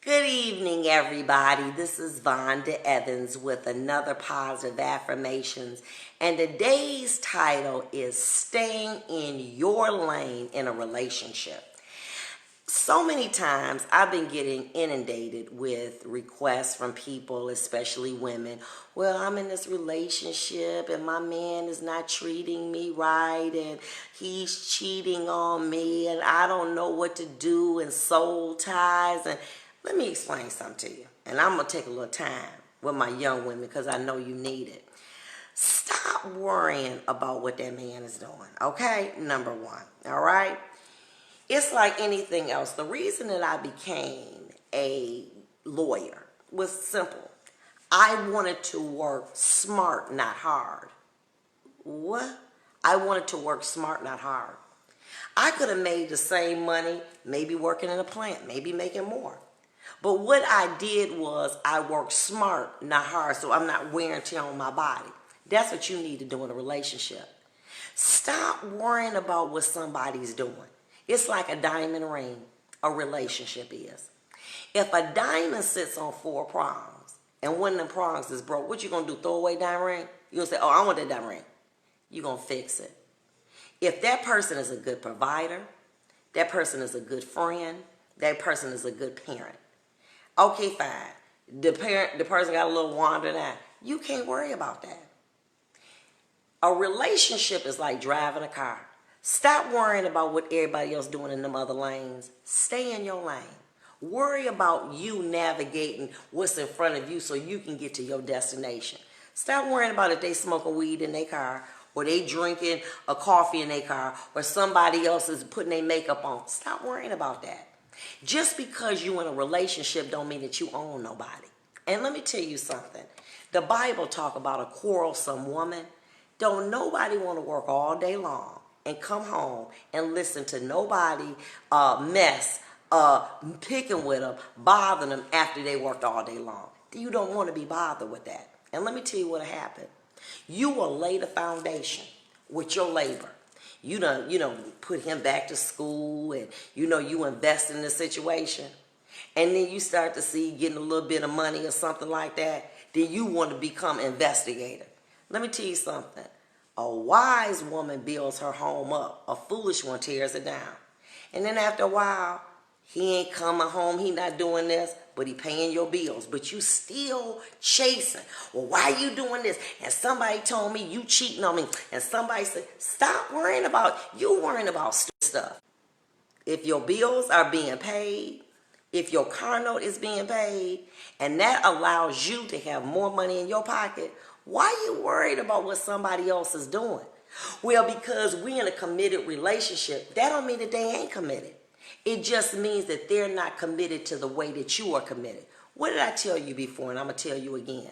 Good evening, everybody. This is Vonda Evans with another positive affirmations. And today's title is Staying in Your Lane in a Relationship. So many times I've been getting inundated with requests from people, especially women. Well, I'm in this relationship and my man is not treating me right and he's cheating on me and I don't know what to do, and soul ties. And let me explain something to you. And I'm going to take a little time with my young women because I know you need it. Stop worrying about what that man is doing, okay? Number one, all right? It's like anything else. The reason that I became a lawyer was simple. I wanted to work smart, not hard. What? I wanted to work smart, not hard. I could have made the same money, maybe working in a plant, maybe making more. But what I did was I worked smart, not hard, so I'm not wear and tear on my body. That's what you need to do in a relationship. Stop worrying about what somebody's doing. It's like a diamond ring, a relationship is. If a diamond sits on 4 prongs and one of them prongs is broke, what you going to do, throw away diamond ring? You're going to say, oh, I want that diamond ring. You're going to fix it. If that person is a good provider, that person is a good friend, that person is a good parent. Okay, fine. The person got a little wandering eye. You can't worry about that. A relationship is like driving a car. Stop worrying about what everybody else doing in them other lanes. Stay in your lane. Worry about you navigating what's in front of you so you can get to your destination. Stop worrying about if they smoking weed in their car or they drinking a coffee in their car or somebody else is putting their makeup on. Stop worrying about that. Just because you in a relationship don't mean that you own nobody. And let me tell you something. The Bible talk about a quarrelsome woman. Don't nobody want to work all day long and come home and listen to nobody mess, picking with them, bothering them after they worked all day long. You don't want to be bothered with that. And let me tell you what'll happen. You will lay the foundation with your labor. You put him back to school and you invest in the situation. And then you start to see getting a little bit of money or something like that. Then you want to become investigator. Let me tell you something. A wise woman builds her home up. A foolish one tears it down. And then after a while, he ain't coming home. He not doing this, but he paying your bills. But you still chasing. Well, why you doing this? And somebody told me you cheating on me. And somebody said, stop worrying about, you worrying about stupid stuff. If your bills are being paid, if your car note is being paid, and that allows you to have more money in your pocket, why are you worried about what somebody else is doing? Well, because we in a committed relationship, that don't mean that they ain't committed. It just means that they're not committed to the way that you are committed. What did I tell you before? And I'm going to tell you again.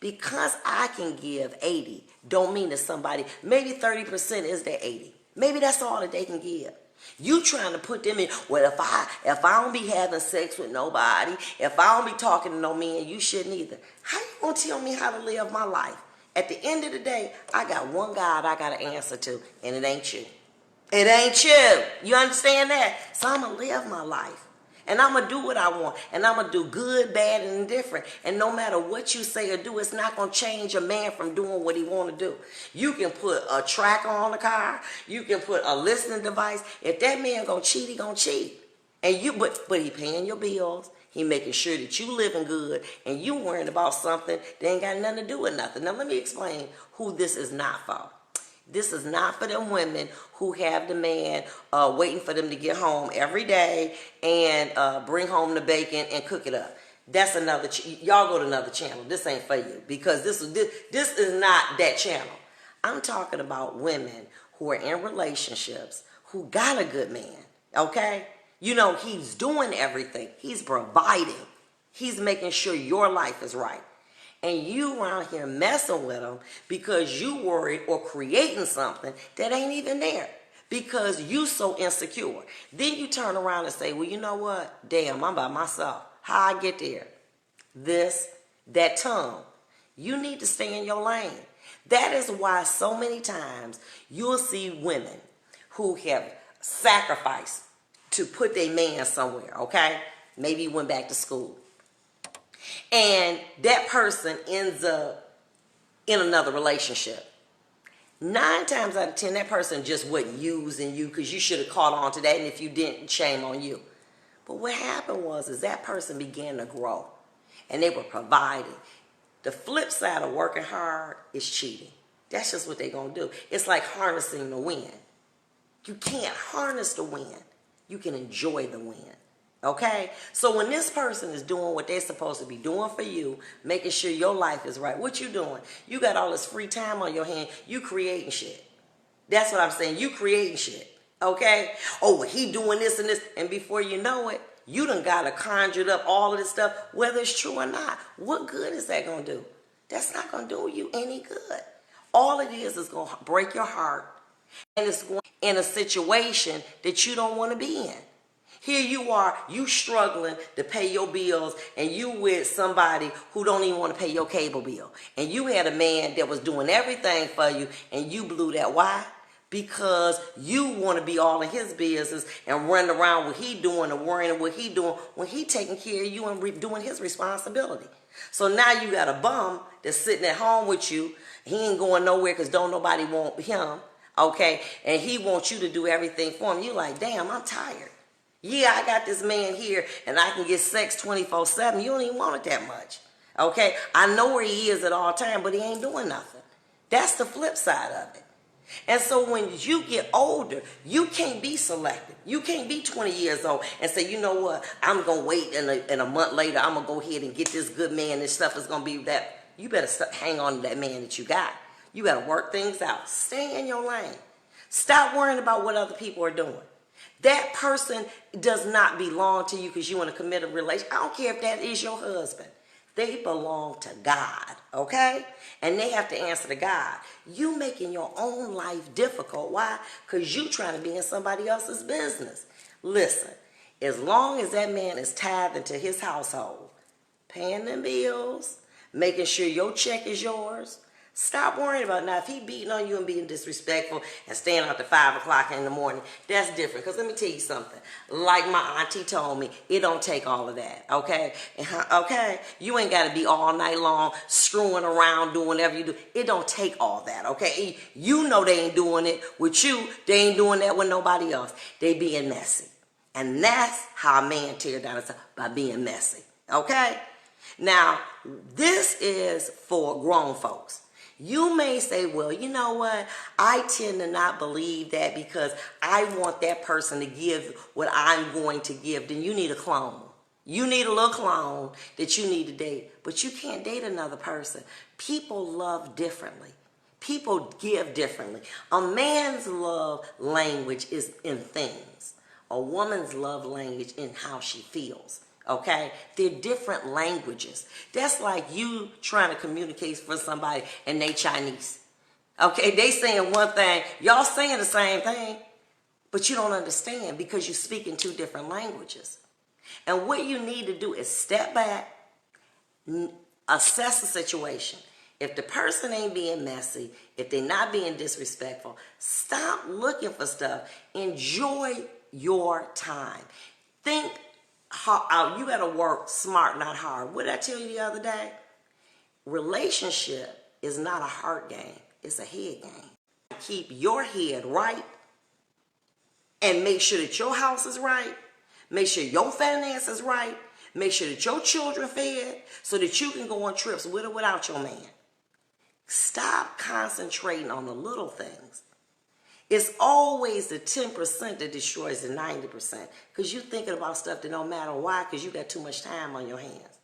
Because I can give 80, don't mean that somebody, maybe 30% is their 80. Maybe that's all that they can give. You trying to put them in, well, if I don't be having sex with nobody, if I don't be talking to no man, you shouldn't either. How you gonna tell me how to live my life? At the end of the day, I got one God I got to answer to, and it ain't you. It ain't you. You understand that? So I'm gonna live my life. And I'm going to do what I want. And I'm going to do good, bad, and indifferent. And no matter what you say or do, it's not going to change a man from doing what he want to do. You can put a tracker on the car. You can put a listening device. If that man going to cheat, he going to cheat. And but he paying your bills. He making sure that you living good. And you worrying about something that ain't got nothing to do with nothing. Now, let me explain who this is not for. This is not for them women who have the man waiting for them to get home every day and bring home the bacon and cook it up. That's another. Y'all go to another channel. This ain't for you because this is not that channel. I'm talking about women who are in relationships who got a good man. Okay, he's doing everything. He's providing. He's making sure your life is right. And you around here messing with them because you worried or creating something that ain't even there because you so insecure. Then you turn around and say, well, you know what? Damn, I'm by myself. How I get there? That tongue. You need to stay in your lane. That is why so many times you'll see women who have sacrificed to put their man somewhere, okay? Maybe you went back to school. And that person ends up in another relationship. 9 times out of 10, that person just wasn't using you because you should have caught on to that. And if you didn't, shame on you. But what happened is that person began to grow. And they were providing. The flip side of working hard is cheating. That's just what they're going to do. It's like harnessing the wind. You can't harness the wind. You can enjoy the wind. Okay? So when this person is doing what they're supposed to be doing for you, making sure your life is right, what you doing? You got all this free time on your hand. You creating shit. That's what I'm saying. You creating shit. Okay? Oh, well, he doing this and this. And before you know it, you done got to conjured up all of this stuff, whether it's true or not. What good is that going to do? That's not going to do you any good. All it is going to break your heart. And it's going in a situation that you don't want to be in. Here you are, you struggling to pay your bills, and you with somebody who don't even want to pay your cable bill. And you had a man that was doing everything for you, and you blew that. Why? Because you want to be all in his business and run around what he doing and worrying what he doing when he taking care of you and doing his responsibility. So now you got a bum that's sitting at home with you. He ain't going nowhere because don't nobody want him. Okay, and he wants you to do everything for him. You like, damn, I'm tired. Yeah, I got this man here and I can get sex 24/7. You don't even want it that much. Okay, I know where he is at all times, but he ain't doing nothing. That's the flip side of it. And so when you get older, you can't be selective. You can't be 20 years old and say, you know what, I'm going to wait and a month later, I'm going to go ahead and get this good man. This stuff is going to be that. You better hang on to that man that you got. You got to work things out. Stay in your lane. Stop worrying about what other people are doing. That person does not belong to you because you want to commit a relationship. I don't care if that is your husband. They belong to God, okay? And they have to answer to God. You making your own life difficult. Why? Because you trying to be in somebody else's business. Listen, as long as that man is tithing to his household, paying them bills, making sure your check is yours, stop worrying about it. Now, if he beating on you and being disrespectful and staying out to 5 o'clock in the morning, that's different. Because let me tell you something. Like my auntie told me, it don't take all of that, okay? Okay? You ain't got to be all night long screwing around, doing whatever you do. It don't take all that, okay? You know they ain't doing it with you. They ain't doing that with nobody else. They being messy. And that's how a man tear down himself, by being messy, okay? Now, this is for grown folks. You may say, well, you know what? I tend to not believe that because I want that person to give what I'm going to give. Then you need a clone. You need a little clone that you need to date. But you can't date another person. People love differently. People give differently. A man's love language is in things. A woman's love language in how she feels. Okay, they're different languages. That's like you trying to communicate for somebody and they Chinese. Okay, they saying one thing, y'all saying the same thing, but you don't understand because you speak in 2 different languages. And what you need to do is step back, assess the situation. If the person ain't being messy, if they're not being disrespectful, stop looking for stuff. Enjoy your time. Think. You got to work smart, not hard. What did I tell you the other day? Relationship is not a heart game. It's a head game. Keep your head right and make sure that your house is right. Make sure your finances is right. Make sure that your children fed so that you can go on trips with or without your man. Stop concentrating on the little things. It's always the 10% that destroys the 90% because you're thinking about stuff that don't matter. Why? Because you got too much time on your hands.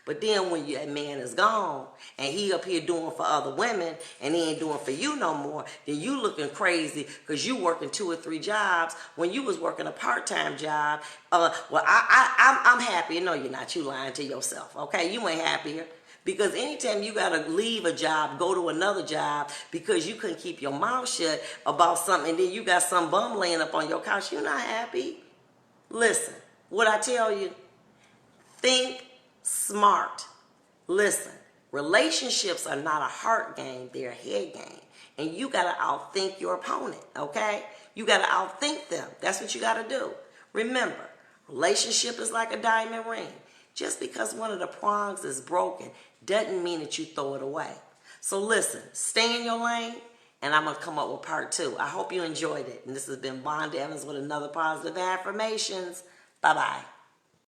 But then when that man is gone and he up here doing for other women and he ain't doing for you no more, then you looking crazy because you working 2 or 3 jobs when you was working a part-time job. I'm happy. No, you're not. You lying to yourself. Okay, you ain't happier. Because anytime you got to leave a job, go to another job because you couldn't keep your mouth shut about something and then you got some bum laying up on your couch, you're not happy. Listen, what I tell you, think smart. Listen, relationships are not a heart game, they're a head game. And you got to outthink your opponent, okay? You got to outthink them. That's what you got to do. Remember, Relationship is like a diamond ring. Just because one of the prongs is broken doesn't mean that you throw it away. So listen, stay in your lane, and I'm going to come up with part 2. I hope you enjoyed it. And this has been Vonda Evans with another Positive Affirmations. Bye-bye.